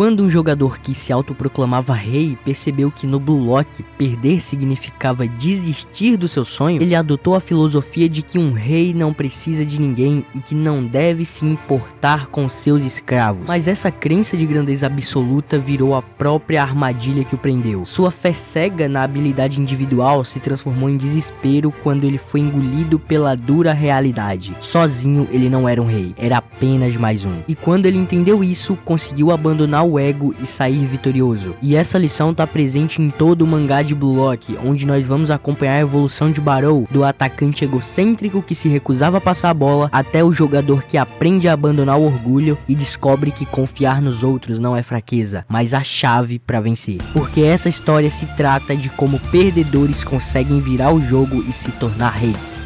quando um jogador que se autoproclamava rei percebeu que no Blue Lock perder significava desistir do seu sonho, ele adotou a filosofia de que um rei não precisa de ninguém e que não deve se importar com seus escravos. Mas essa crença de grandeza absoluta virou a própria armadilha que o prendeu. Sua fé cega na habilidade individual se transformou em desespero quando ele foi engolido pela dura realidade. Sozinho ele não era um rei, era apenas mais um. E quando ele entendeu isso, conseguiu abandonar o ego e sair vitorioso. E essa lição tá presente em todo o mangá de Blue Lock, onde nós vamos acompanhar a evolução de Barou, do atacante egocêntrico que se recusava a passar a bola, até o jogador que aprende a abandonar o orgulho e descobre que confiar nos outros não é fraqueza, mas a chave para vencer. Porque essa história se trata de como perdedores conseguem virar o jogo e se tornar reis.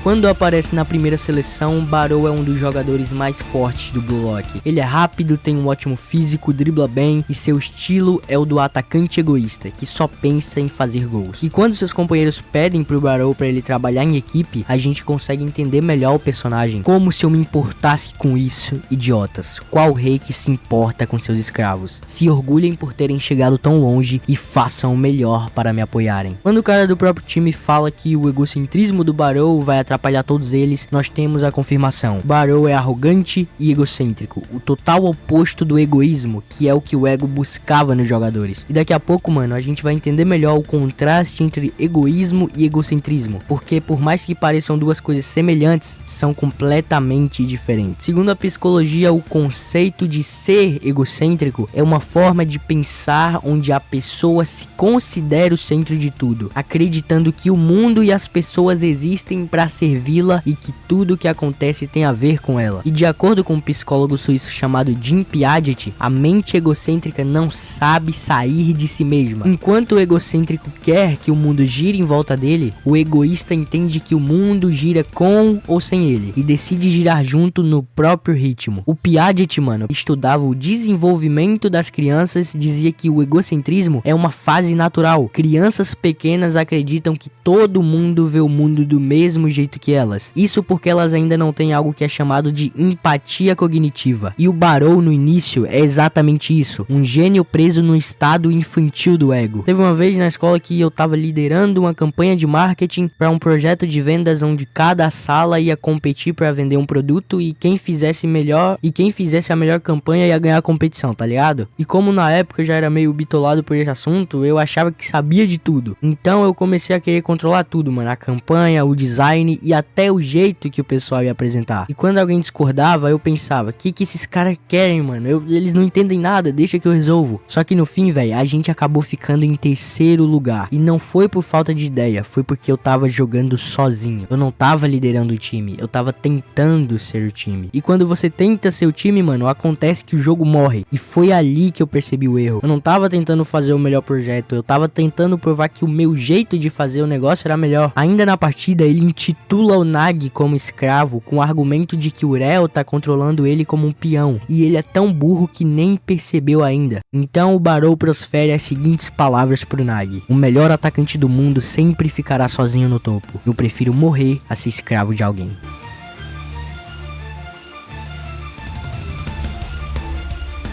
Quando aparece na primeira seleção, Barou é um dos jogadores mais fortes do Blue Lock. Ele é rápido, tem um ótimo físico, dribla bem e seu estilo é o do atacante egoísta, que só pensa em fazer gols. E quando seus companheiros pedem pro Barou para ele trabalhar em equipe, a gente consegue entender melhor o personagem. Como se eu me importasse com isso, idiotas. Qual rei que se importa com seus escravos? Se orgulhem por terem chegado tão longe e façam o melhor para me apoiarem. Quando o cara do próprio time fala que o egocentrismo do Barou vai atrapalhar todos eles, nós temos a confirmação. Barou é arrogante e egocêntrico, o total oposto do egoísmo, que é o que o ego buscava nos jogadores. E daqui a pouco, mano, a gente vai entender melhor o contraste entre egoísmo e egocentrismo, porque por mais que pareçam duas coisas semelhantes, são completamente diferentes. Segundo a psicologia, o conceito de ser egocêntrico é uma forma de pensar onde a pessoa se considera o centro de tudo, acreditando que o mundo e as pessoas existem para servi-la e que tudo que acontece tem a ver com ela. E de acordo com um psicólogo suíço chamado Jim Piaget, a mente egocêntrica não sabe sair de si mesma. Enquanto o egocêntrico quer que o mundo gire em volta dele, o egoísta entende que o mundo gira com ou sem ele e decide girar junto no próprio ritmo. O Piaget, mano, estudava o desenvolvimento das crianças e dizia que o egocentrismo é uma fase natural. Crianças pequenas acreditam que todo mundo vê o mundo do mesmo jeito que elas. Isso porque elas ainda não têm algo que é chamado de empatia cognitiva. E o Barou no início é exatamente isso, um gênio preso no estado infantil do ego. Teve uma vez na escola que eu tava liderando uma campanha de marketing para um projeto de vendas onde cada sala ia competir para vender um produto e quem fizesse a melhor campanha ia ganhar a competição, tá ligado? E como na época eu já era meio bitolado por esse assunto, eu achava que sabia de tudo. Então eu comecei a querer controlar tudo, mano, a campanha, o design e até o jeito que o pessoal ia apresentar. E quando alguém discordava, eu pensava, que esses caras querem, mano? Eles não entendem nada, deixa que eu resolvo. Só que no fim, velho, a gente acabou ficando em terceiro lugar. E não foi por falta de ideia, foi porque eu tava jogando sozinho. Eu não tava liderando o time, eu tava tentando ser o time. E quando você tenta ser o time, mano, acontece que o jogo morre. E foi ali que eu percebi o erro. Eu não tava tentando fazer o melhor projeto, eu tava tentando provar que o meu jeito de fazer o negócio era melhor. Ainda na partida, ele intitula o Nagi como escravo com o argumento de que o Reo tá controlando ele como um peão, e ele é tão burro que nem percebeu ainda. Então o Barou prosfere as seguintes palavras pro Nagi: o melhor atacante do mundo sempre ficará sozinho no topo. Eu prefiro morrer a ser escravo de alguém.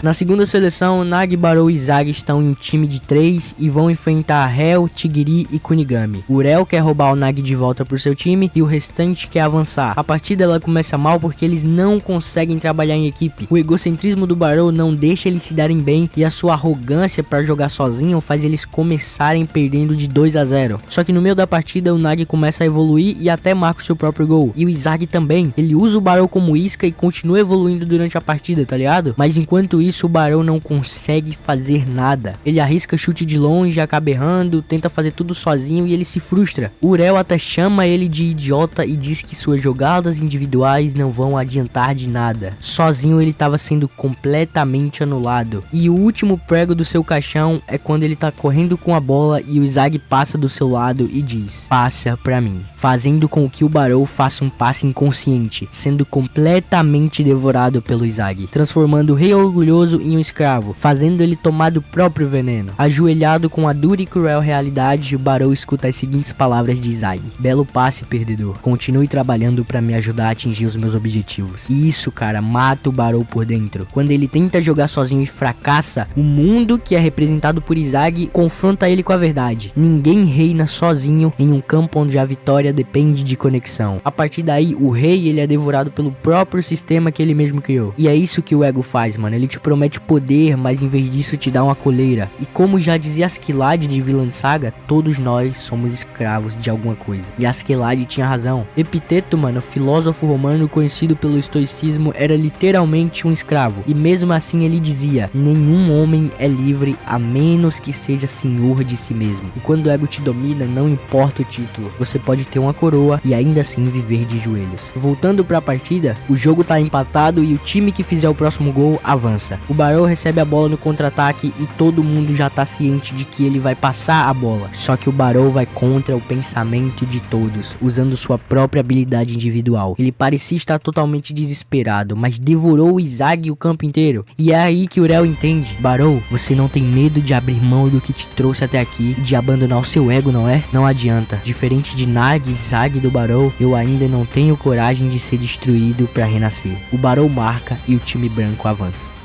Na segunda seleção, Nagi, Barou e Izagi estão em um time de 3 e vão enfrentar Reo, Tigiri e Kunigami. O Reo quer roubar o Nagi de volta pro seu time e o restante quer avançar. A partida ela começa mal porque eles não conseguem trabalhar em equipe. O egocentrismo do Barou não deixa eles se darem bem e a sua arrogância para jogar sozinho faz eles começarem perdendo de 2-0. Só que no meio da partida o Nagi começa a evoluir e até marca o seu próprio gol. E o Izagi também. Ele usa o Barou como isca e continua evoluindo durante a partida, tá ligado? Mas enquanto isso, o Barou não consegue fazer nada. Ele arrisca chute de longe, acaba errando, tenta fazer tudo sozinho e ele se frustra. O Reo até chama ele de idiota e diz que suas jogadas individuais não vão adiantar de nada. Sozinho ele estava sendo completamente anulado. E o último prego do seu caixão é quando ele tá correndo com a bola e o Izagi passa do seu lado e diz: passa pra mim. Fazendo com que o Barou faça um passe inconsciente, sendo completamente devorado pelo Izagi, transformando o rei orgulhoso poderoso e um escravo, fazendo ele tomar do próprio veneno. Ajoelhado com a dura e cruel realidade, Barou escuta as seguintes palavras de Izag: belo passe, perdedor. Continue trabalhando pra me ajudar a atingir os meus objetivos. E isso, cara, mata o Barou por dentro. Quando ele tenta jogar sozinho e fracassa, o mundo que é representado por Izag confronta ele com a verdade. Ninguém reina sozinho em um campo onde a vitória depende de conexão. A partir daí, o rei ele é devorado pelo próprio sistema que ele mesmo criou. E é isso que o ego faz, mano. Ele te promete poder, mas em vez disso te dá uma coleira. E como já dizia Askeladd de Vinland Saga, todos nós somos escravos de alguma coisa. E Askeladd tinha razão. Epiteto, mano, filósofo romano conhecido pelo estoicismo, era literalmente um escravo. E mesmo assim ele dizia: nenhum homem é livre a menos que seja senhor de si mesmo. E quando o ego te domina, não importa o título, você pode ter uma coroa e ainda assim viver de joelhos. Voltando pra partida, o jogo tá empatado e o time que fizer o próximo gol avança. O Barou recebe a bola no contra-ataque e todo mundo já tá ciente de que ele vai passar a bola. Só que o Barou vai contra o pensamento de todos, usando sua própria habilidade individual. Ele parecia estar totalmente desesperado, mas devorou o Izag e o campo inteiro. E é aí que o Rell entende: Barou, você não tem medo de abrir mão do que te trouxe até aqui, de abandonar o seu ego, não é? Não adianta. Diferente de Nag e Izag do Barou, eu ainda não tenho coragem de ser destruído para renascer. O Barou marca e o time branco avança.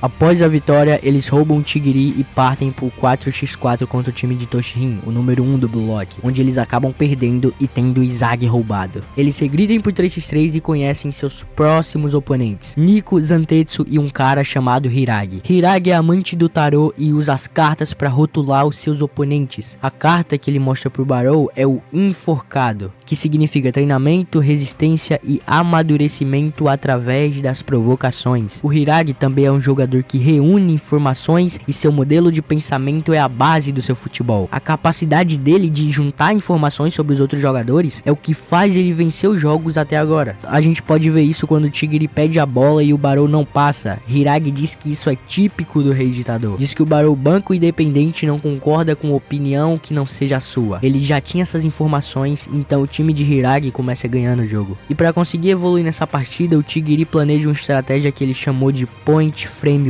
Após a vitória, eles roubam Tigiri e partem por 4x4 contra o time de Toshin, o número 1 do Block, onde eles acabam perdendo e tendo Izag roubado. Eles regridem por 3x3 e conhecem seus próximos oponentes, Nico, Zantetsu e um cara chamado Hiragi. Hiragi é amante do tarô e usa as cartas para rotular os seus oponentes. A carta que ele mostra pro Barou é o Enforcado, que significa treinamento, resistência e amadurecimento através das provocações. O Hiragi também é um jogador que reúne informações e seu modelo de pensamento é a base do seu futebol. A capacidade dele de juntar informações sobre os outros jogadores é o que faz ele vencer os jogos até agora. A gente pode ver isso quando o Tigre pede a bola e o Barou não passa. Hiragi diz que isso é típico do rei ditador. Diz que o Barou banco independente não concorda com opinião que não seja a sua. Ele já tinha essas informações, então o time de Hiragi começa ganhando o jogo. E para conseguir evoluir nessa partida, o Tigre planeja uma estratégia que ele chamou de Point Framework.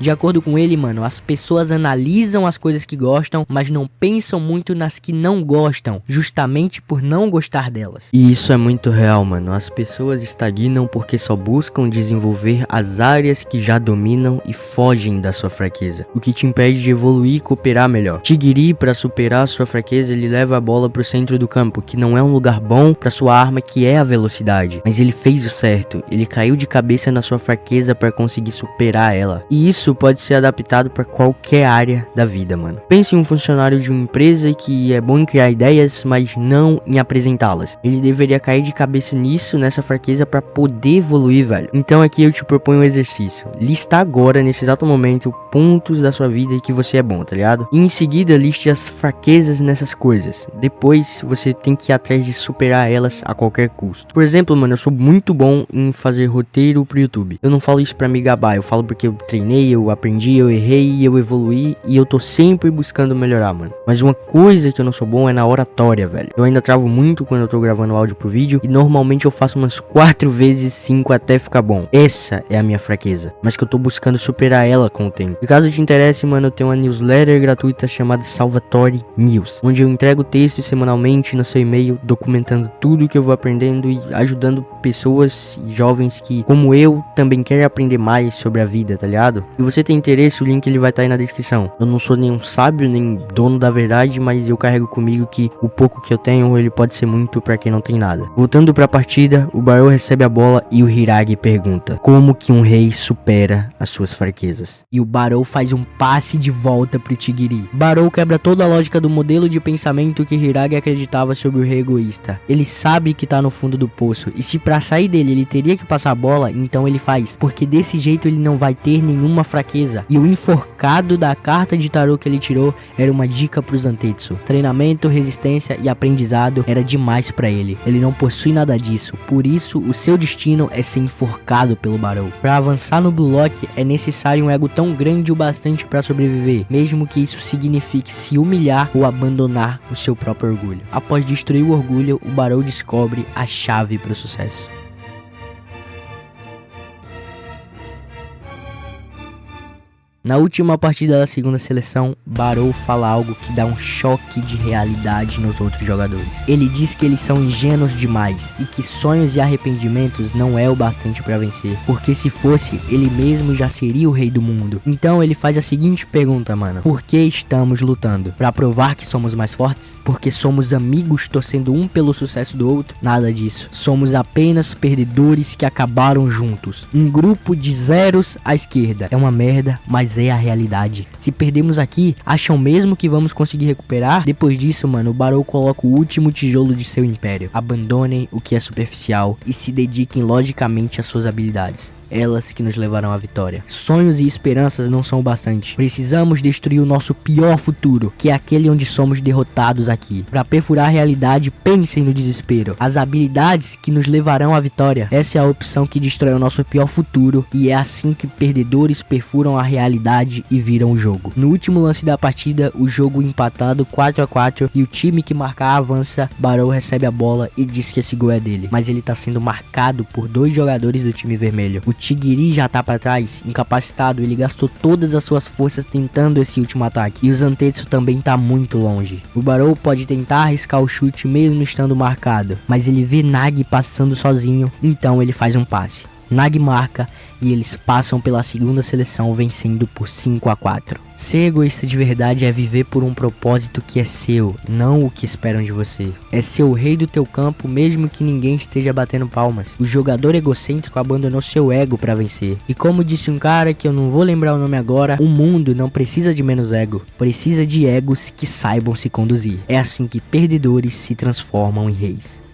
De acordo com ele, mano, as pessoas analisam as coisas que gostam, mas não pensam muito nas que não gostam, justamente por não gostar delas. E isso é muito real, mano. As pessoas estagnam porque só buscam desenvolver as áreas que já dominam e fogem da sua fraqueza, o que te impede de evoluir e cooperar melhor. Tigiri, para superar sua fraqueza, ele leva a bola pro centro do campo, que não é um lugar bom para sua arma, que é a velocidade. Mas ele fez o certo, ele caiu de cabeça na sua fraqueza para conseguir superar ela. E isso pode ser adaptado para qualquer área da vida, mano. Pense em um funcionário de uma empresa que é bom em criar ideias, mas não em apresentá-las. Ele deveria cair de cabeça nisso, nessa fraqueza, para poder evoluir, velho. Então aqui eu te proponho um exercício. Lista agora, nesse exato momento, pontos da sua vida que você é bom, tá ligado? E em seguida liste as fraquezas nessas coisas. Depois você tem que ir atrás de superar elas a qualquer custo. Por exemplo, mano, eu sou muito bom em fazer roteiro pro YouTube. Eu não falo isso pra me gabar, eu falo porque eu treinei, eu aprendi, eu errei, eu evoluí e eu tô sempre buscando melhorar, mano. Mas uma coisa que eu não sou bom é na oratória, velho. Eu ainda travo muito quando eu tô gravando áudio pro vídeo e normalmente eu faço umas 4 vezes 5 até ficar bom. Essa é a minha fraqueza, mas que eu tô buscando superar ela com o tempo. E caso te interesse, mano, eu tenho uma newsletter gratuita chamada Salvatore News, onde eu entrego textos semanalmente no seu e-mail, documentando tudo que eu vou aprendendo e ajudando pessoas jovens que, como eu, também querem aprender mais sobre a vida, tá ligado? Se você tem interesse, o link ele vai estar aí na descrição. Eu não sou nenhum sábio, nem dono da verdade, mas eu carrego comigo que o pouco que eu tenho, ele pode ser muito pra quem não tem nada. Voltando pra partida, o Barou recebe a bola e o Hiragi pergunta: como que um rei supera as suas fraquezas? E o Barou faz um passe de volta pro Tigiri. Barou quebra toda a lógica do modelo de pensamento que Hiragi acreditava sobre o rei egoísta. Ele sabe que tá no fundo do poço, e se pra sair dele ele teria que passar a bola, então ele faz, porque desse jeito ele não vai ter nenhuma fraqueza. E o enforcado da carta de tarô que ele tirou era uma dica pro Zantetsu. Treinamento, resistência e aprendizado era demais pra ele. Ele não possui nada disso, por isso o seu destino é ser enforcado pelo Barou. Pra avançar no Blue Lock é necessário um ego tão grande o bastante pra sobreviver, mesmo que isso signifique se humilhar ou abandonar o seu próprio orgulho. Após destruir o orgulho, o Barou descobre a chave pro sucesso. Na última partida da segunda seleção, Barou fala algo que dá um choque de realidade nos outros jogadores. Ele diz que eles são ingênuos demais e que sonhos e arrependimentos não é o bastante para vencer, porque se fosse, ele mesmo já seria o rei do mundo. Então ele faz a seguinte pergunta, mano: por que estamos lutando? Pra provar que somos mais fortes? Porque somos amigos torcendo um pelo sucesso do outro? Nada disso. Somos apenas perdedores que acabaram juntos. Um grupo de zeros à esquerda. É uma merda, mas é a realidade. Se perdemos aqui, acham mesmo que vamos conseguir recuperar? Depois disso, mano, o Barou coloca o último tijolo de seu império. Abandonem o que é superficial e se dediquem logicamente às suas habilidades. Elas que nos levarão à vitória. Sonhos e esperanças não são o bastante. Precisamos destruir o nosso pior futuro, que é aquele onde somos derrotados aqui. Para perfurar a realidade, pensem no desespero. As habilidades que nos levarão à vitória. Essa é a opção que destrói o nosso pior futuro, e é assim que perdedores perfuram a realidade e viram o jogo. No último lance da partida, o jogo empatado 4-4 e o time que marcar avança. Barou recebe a bola e diz que esse gol é dele, mas ele tá sendo marcado por 2 jogadores do time vermelho. O Tigiri já tá pra trás, incapacitado, ele gastou todas as suas forças tentando esse último ataque. E o Zantetsu também tá muito longe. O Barou pode tentar arriscar o chute mesmo estando marcado, mas ele vê Nagi passando sozinho, então ele faz um passe. Nagi marca e eles passam pela segunda seleção vencendo por 5-4. Ser egoísta de verdade é viver por um propósito que é seu, não o que esperam de você. É ser o rei do teu campo mesmo que ninguém esteja batendo palmas. O jogador egocêntrico abandonou seu ego para vencer. E como disse um cara que eu não vou lembrar o nome agora, o mundo não precisa de menos ego, precisa de egos que saibam se conduzir. É assim que perdedores se transformam em reis.